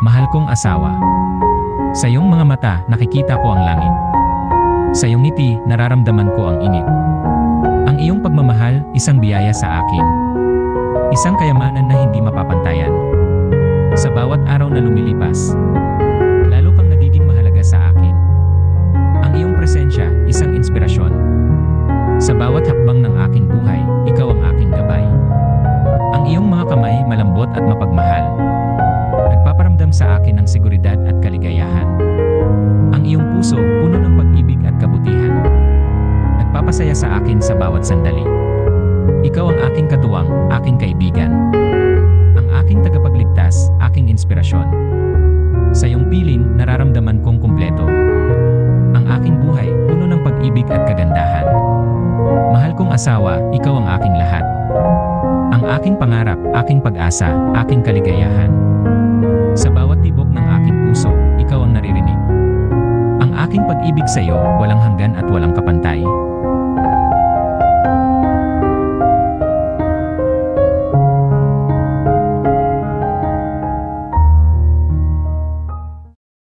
Mahal kong asawa. Sa iyong mga mata, nakikita ko ang langit. Sa iyong ngiti, nararamdaman ko ang init. Ang iyong pagmamahal, isang biyaya sa akin. Isang kayamanan na hindi mapapantayan. Sa bawat araw na lumilipas, lalo kang nagiging mahalaga sa akin. Ang iyong presensya, isang inspirasyon. Sa bawat hakbang ng aking buhay, ikaw ang aking gabay. Ang iyong mga kamay, malambot at mapagmahal, nagpaparamdam sa akin ng seguridad at kaligayahan. Ang iyong puso, puno ng pag-ibig at kabutihan, nagpapasaya sa akin sa bawat sandali. Ikaw ang aking katuwang, aking kaibigan. Ang aking tagapagligtas, aking inspirasyon. Sa iyong piling, nararamdaman kong kumpleto. Ang aking buhay, puno ng pag-ibig at kagandahan. Mahal kong asawa, ikaw ang aking lahat. Ang aking pangarap, aking pag-asa, aking kaligayahan. Sa bawat tibok ng aking puso, ikaw ang naririnig. Ang aking pag-ibig sa iyo, walang hanggan at walang kapantay.